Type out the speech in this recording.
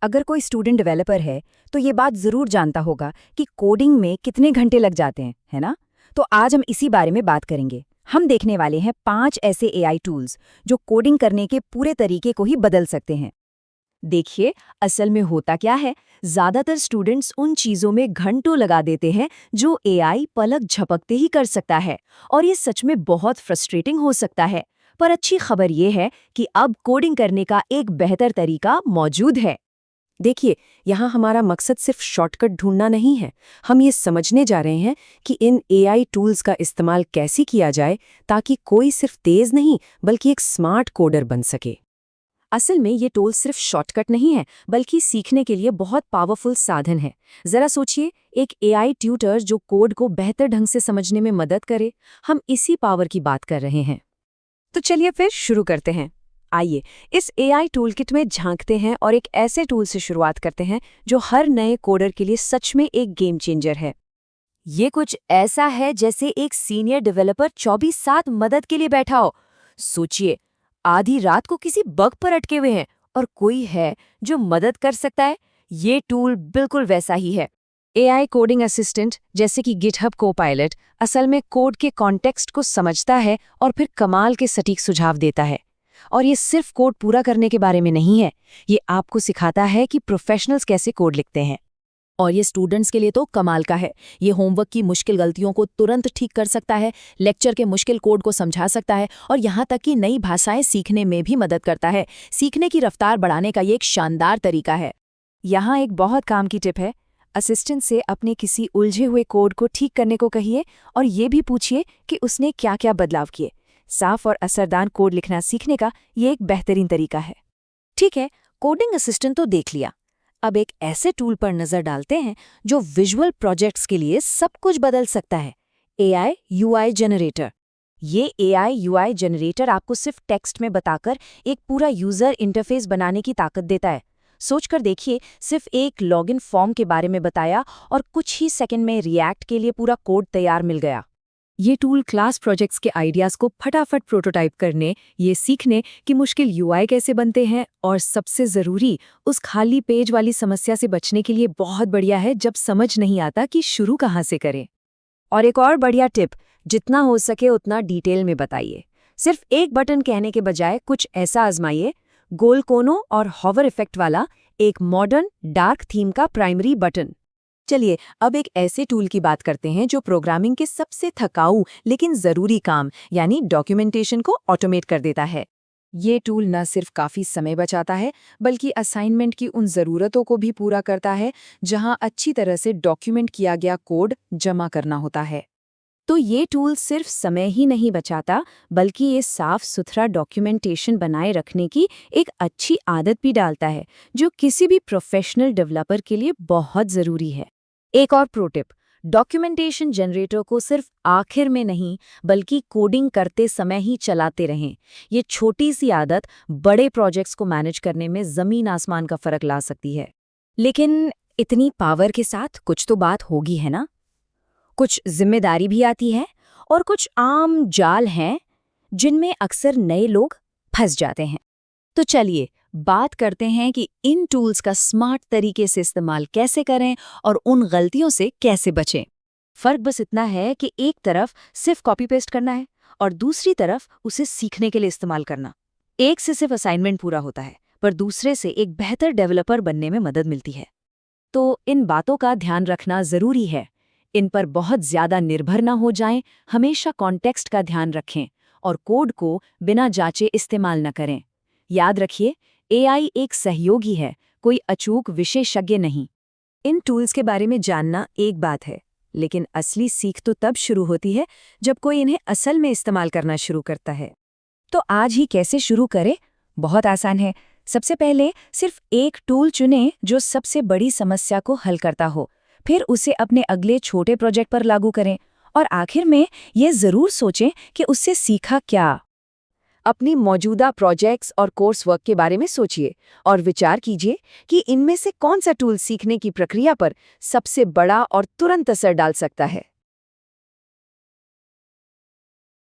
अगर कोई student developer है तो ये बात जरूर जानता होगा कि कोडिंग में कितने घंटे लग जाते हैं, है ना? तो आज हम इसी बारे में बात करेंगे। हम देखने वाले हैं 5 ऐसे एआई टूल्स जो कोडिंग करने के पूरे तरीके को ही बदल सकते हैं। देखिए, असल में होता क्या है, ज्यादातर स्टूडेंट्स उन चीजों में घंटों लगा देते हैं जो एआई पलक झपकते ही कर सकता है, और ये सच में बहुत फ्रस्ट्रेटिंग हो सकता है। पर अच्छी खबर ये है कि अब कोडिंग करने का एक बेहतर तरीका मौजूद है। देखिए, यहाँ हमारा मकसद सिर्फ शॉर्टकट ढूंढना नहीं है। हम ये समझने जा रहे हैं कि इन एआई टूल्स का इस्तेमाल कैसे किया जाए ताकि कोई सिर्फ तेज नहीं बल्कि एक स्मार्ट कोडर बन सके। असल में ये टूल सिर्फ शॉर्टकट नहीं है, बल्कि सीखने के लिए बहुत पावरफुल साधन है। जरा सोचिए, एक एआई ट्यूटर जो कोड को बेहतर ढंग से समझने में मदद करे। हम इसी पावर की बात कर रहे हैं। तो चलिए फिर शुरू करते हैं। आइए इस एआई टूल किट में झांकते हैं और एक ऐसे टूल से शुरुआत करते हैं जो हर नए कोडर के लिए सच में एक गेम चेंजर है। ये कुछ ऐसा है जैसे एक सीनियर डेवलपर 24/7 मदद के लिए बैठा हो। सोचिए, आधी रात को किसी बग पर अटके हुए हैं और कोई है जो मदद कर सकता है। ये टूल बिल्कुल वैसा ही है। एआई कोडिंग असिस्टेंट जैसे कि गिटहब कोपायलट असल में कोड के कॉन्टेक्स्ट को समझता है और फिर कमाल के सटीक सुझाव देता है। और ये सिर्फ कोड पूरा करने के बारे में नहीं है, ये आपको सिखाता है कि प्रोफेशनल्स कैसे कोड लिखते हैं। और ये स्टूडेंट्स के लिए तो कमाल का है। ये होमवर्क की मुश्किल गलतियों को तुरंत ठीक कर सकता है, लेक्चर के मुश्किल कोड को समझा सकता है और यहाँ तक कि नई भाषाएं सीखने में भी मदद करता है। सीखने की रफ्तार बढ़ाने का ये एक शानदार तरीका है। यहाँ एक बहुत काम की टिप है। असिस्टेंट से अपने किसी उलझे हुए कोड को ठीक करने को कहिए और ये भी पूछिए कि उसने क्या क्या बदलाव किए। साफ और असरदार कोड लिखना सीखने का ये एक बेहतरीन तरीका है। ठीक है, कोडिंग असिस्टेंट तो देख लिया। अब एक ऐसे टूल पर नजर डालते हैं जो विजुअल प्रोजेक्ट्स के लिए सब कुछ बदल सकता है। AI UI generator. ये एआई यूआई जनरेटर आपको सिर्फ टेक्स्ट में बताकर एक पूरा यूजर इंटरफेस बनाने की ताकत देता है। सोचकर देखिए, सिर्फ एक लॉगिन फॉर्म के बारे में बताया और कुछ ही सेकंड में रिएक्ट के लिए पूरा कोड तैयार मिल गया। ये टूल क्लास प्रोजेक्ट्स के आइडियाज़ को फटाफट प्रोटोटाइप करने, ये सीखने कि मुश्किल यूआई कैसे बनते हैं और सबसे ज़रूरी उस खाली पेज वाली समस्या से बचने के लिए बहुत बढ़िया है जब समझ नहीं आता कि शुरू कहाँ से करें। और एक और बढ़िया टिप, जितना हो सके उतना डिटेल में बताइए। सिर्फ एक बटन कहने के बजाय कुछ ऐसा आजमाइए, गोल कोनों और हॉवर इफेक्ट वाला एक मॉडर्न डार्क थीम का प्राइमरी बटन। चलिए अब एक ऐसे टूल की बात करते हैं जो प्रोग्रामिंग के सबसे थकाऊ लेकिन ज़रूरी काम यानी डॉक्यूमेंटेशन को ऑटोमेट कर देता है। ये टूल न सिर्फ काफ़ी समय बचाता है बल्कि असाइनमेंट की उन ज़रूरतों को भी पूरा करता है जहां अच्छी तरह से डॉक्यूमेंट किया गया कोड जमा करना होता है। तो ये टूल सिर्फ समय ही नहीं बचाता, बल्कि ये साफ सुथरा डॉक्यूमेंटेशन बनाए रखने की एक अच्छी आदत भी डालता है, जो किसी भी प्रोफेशनल डेवलपर के लिए बहुत ज़रूरी है। एक और प्रो टिप, डॉक्यूमेंटेशन जनरेटर को सिर्फ आखिर में नहीं बल्कि कोडिंग करते समय ही चलाते रहें। ये छोटी सी आदत बड़े प्रोजेक्ट्स को मैनेज करने में ज़मीन आसमान का फ़र्क ला सकती है। लेकिन इतनी पावर के साथ कुछ तो बात होगी, है ना? कुछ जिम्मेदारी भी आती है और कुछ आम जाल हैं जिनमें अक्सर नए लोग फंस जाते हैं। तो चलिए बात करते हैं कि इन टूल्स का स्मार्ट तरीके से इस्तेमाल कैसे करें और उन गलतियों से कैसे बचें। फर्क बस इतना है कि एक तरफ सिर्फ कॉपी पेस्ट करना है और दूसरी तरफ उसे सीखने के लिए इस्तेमाल करना। एक से सिर्फ असाइनमेंट पूरा होता है, पर दूसरे से एक बेहतर डेवलपर बनने में मदद मिलती है। तो इन बातों का ध्यान रखना जरूरी है। इन पर बहुत ज्यादा निर्भर ना हो जाएं, हमेशा कॉन्टेक्स्ट का ध्यान रखें और कोड को बिना जांचे इस्तेमाल न करें। याद रखिए, एआई एक सहयोगी है, कोई अचूक विशेषज्ञ नहीं। इन टूल्स के बारे में जानना एक बात है, लेकिन असली सीख तो तब शुरू होती है जब कोई इन्हें असल में इस्तेमाल करना शुरू करता है। तो आज ही कैसे शुरू करें? बहुत आसान है। सबसे पहले सिर्फ एक टूल चुनें जो सबसे बड़ी समस्या को हल करता हो, फिर उसे अपने अगले छोटे प्रोजेक्ट पर लागू करें और आखिर में ये ज़रूर सोचें कि उससे सीखा क्या। अपनी मौजूदा प्रोजेक्ट्स और कोर्स वर्क के बारे में सोचिए और विचार कीजिए कि इनमें से कौन सा टूल सीखने की प्रक्रिया पर सबसे बड़ा और तुरंत असर डाल सकता है।